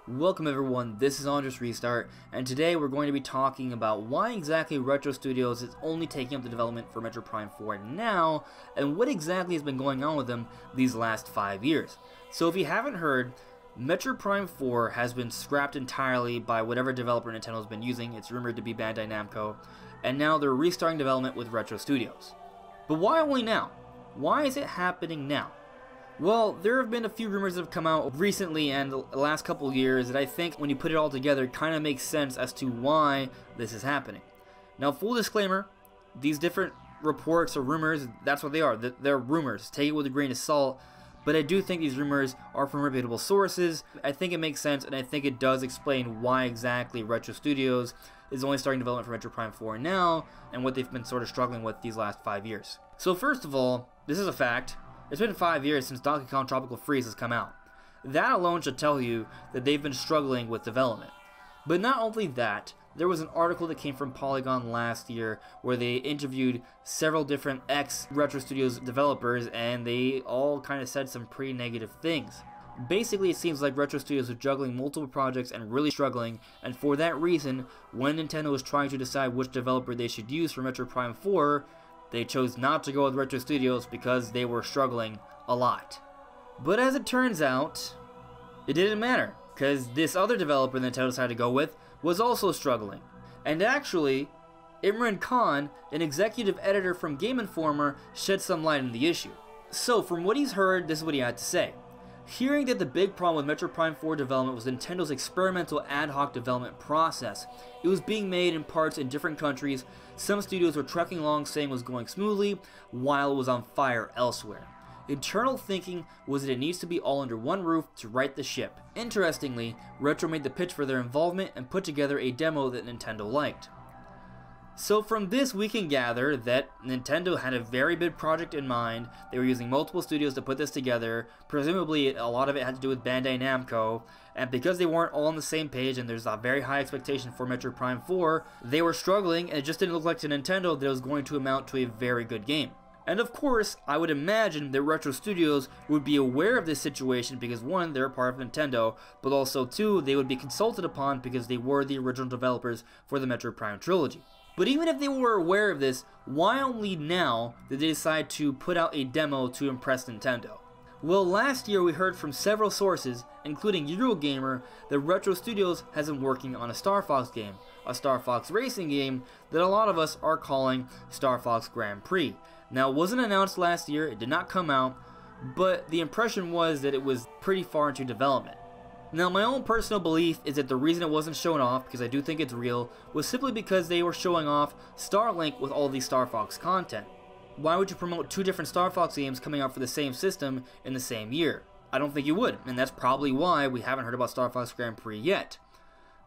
Welcome everyone, this is AndresRestart, and today we're going to be talking about why exactly Retro Studios is only taking up the development for Metroid Prime 4 now, and what exactly has been going on with them these last 5 years. So if you haven't heard, Metroid Prime 4 has been scrapped entirely by whatever developer Nintendo has been using. It's rumored to be Bandai Namco, and now they're restarting development with Retro Studios. But why only now? Why is it happening now? Well, there have been a few rumors that have come out recently and the last couple of years that I think when you put it all together kind of makes sense as to why this is happening. Now, full disclaimer, these different reports or rumors, that's what they are. They're rumors. Take it with a grain of salt. But I do think these rumors are from reputable sources. I think it makes sense, and I think it does explain why exactly Retro Studios is only starting development for Metroid Prime 4 now, and what they've been sort of struggling with these last 5 years. So first of all, this is a fact. It's been 5 years since Donkey Kong Tropical Freeze has come out. That alone should tell you that they've been struggling with development. But not only that, there was an article that came from Polygon last year where they interviewed several different ex-Retro Studios developers, and they all kind of said some pretty negative things. Basically, it seems like Retro Studios are juggling multiple projects and really struggling, and for that reason, when Nintendo was trying to decide which developer they should use for Metroid Prime 4, they chose not to go with Retro Studios because they were struggling a lot. But as it turns out, it didn't matter, because this other developer Nintendo decided to go with was also struggling. And actually, Imran Khan, an executive editor from Game Informer, shed some light on the issue. So from what he's heard, this is what he had to say. Hearing that the big problem with Metroid Prime 4 development was Nintendo's experimental ad hoc development process. It was being made in parts in different countries. Some studios were trekking along saying it was going smoothly, while it was on fire elsewhere. Internal thinking was that it needs to be all under one roof to right the ship. Interestingly, Retro made the pitch for their involvement and put together a demo that Nintendo liked. So from this we can gather that Nintendo had a very big project in mind. They were using multiple studios to put this together. Presumably a lot of it had to do with Bandai Namco, and because they weren't all on the same page and there's a very high expectation for Metroid Prime 4, they were struggling, and it just didn't look like to Nintendo that it was going to amount to a very good game. And of course, I would imagine that Retro Studios would be aware of this situation because one, they're a part of Nintendo, but also two, they would be consulted upon because they were the original developers for the Metroid Prime trilogy. But even if they were aware of this, why only now did they decide to put out a demo to impress Nintendo? Well, last year we heard from several sources, including Eurogamer, that Retro Studios has been working on a Star Fox game, a Star Fox racing game that a lot of us are calling Star Fox Grand Prix. Now, it wasn't announced last year, it did not come out, but the impression was that it was pretty far into development. Now, my own personal belief is that the reason it wasn't shown off, because I do think it's real, was simply because they were showing off Starlink with all these Star Fox content. Why would you promote two different Star Fox games coming out for the same system in the same year? I don't think you would, and that's probably why we haven't heard about Star Fox Grand Prix yet.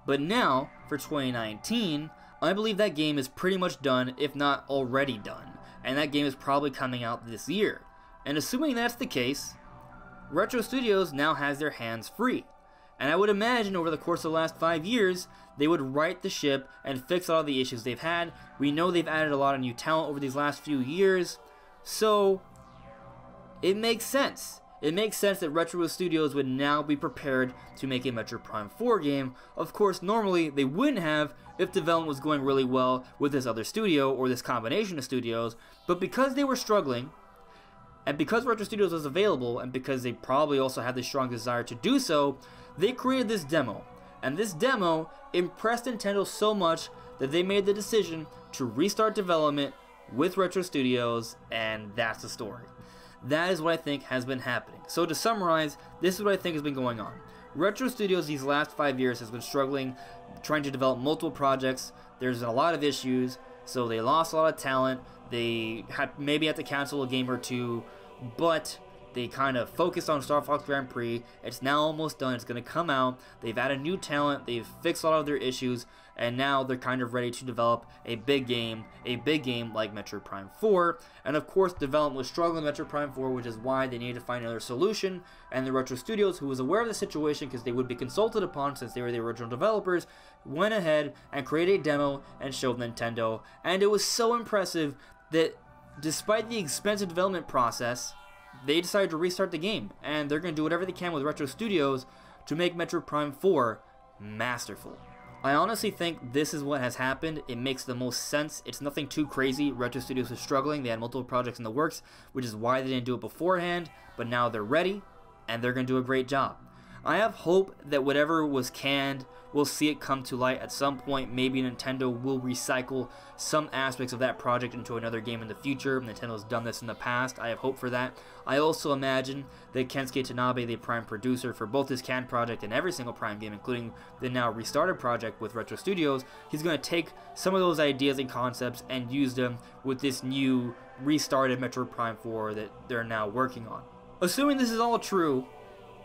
But now, for 2019, I believe that game is pretty much done, if not already done, and that game is probably coming out this year. And assuming that's the case, Retro Studios now has their hands free. And I would imagine over the course of the last 5 years, they would right the ship and fix all the issues they've had. We know they've added a lot of new talent over these last few years, so it makes sense. It makes sense that Retro Studios would now be prepared to make a Metroid Prime 4 game. Of course, normally they wouldn't have if development was going really well with this other studio or this combination of studios, but because they were struggling, and because Retro Studios was available, and because they probably also had the strong desire to do so, they created this demo. And this demo impressed Nintendo so much that they made the decision to restart development with Retro Studios, and that's the story. That is what I think has been happening. So to summarize, this is what I think has been going on. Retro Studios these last 5 years has been struggling, trying to develop multiple projects. There's a lot of issues, so they lost a lot of talent. They maybe had to cancel a game or two, but they kind of focused on Star Fox Grand Prix. It's now almost done. It's going to come out. They've added new talent. They've fixed a lot of their issues, and now they're kind of ready to develop a big game like Metroid Prime 4. And of course, development was struggling with Metroid Prime 4, which is why they needed to find another solution. And the Retro Studios, who was aware of the situation because they would be consulted upon since they were the original developers, went ahead and created a demo and showed Nintendo. And it was so impressive that despite the expensive development process, they decided to restart the game, and they're going to do whatever they can with Retro Studios to make Metroid Prime 4 masterful. I honestly think this is what has happened. It makes the most sense. It's nothing too crazy. Retro Studios was struggling. They had multiple projects in the works, which is why they didn't do it beforehand, but now they're ready, and they're going to do a great job. I have hope that whatever was canned, we'll see it come to light at some point. Maybe Nintendo will recycle some aspects of that project into another game in the future. Nintendo's done this in the past. I have hope for that. I also imagine that Kensuke Tanabe, the Prime producer for both this canned project and every single Prime game, including the now restarted project with Retro Studios, he's going to take some of those ideas and concepts and use them with this new restarted Metroid Prime 4 that they're now working on. Assuming this is all true,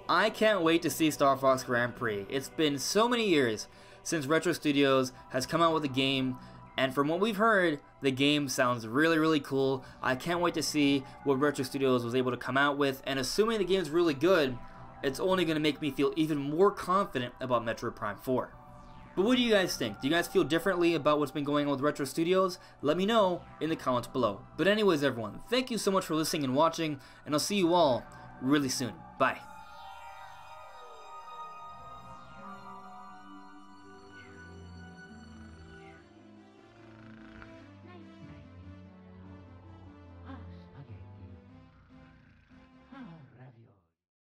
I can't wait to see Star Fox Grand Prix. It's been so many years since Retro Studios has come out with a game, and from what we've heard, the game sounds really, really cool. I can't wait to see what Retro Studios was able to come out with, and assuming the game's really good, it's only going to make me feel even more confident about Metroid Prime 4. But what do you guys think? Do you guys feel differently about what's been going on with Retro Studios? Let me know in the comments below. But anyways, everyone, thank you so much for listening and watching, and I'll see you all really soon. Bye.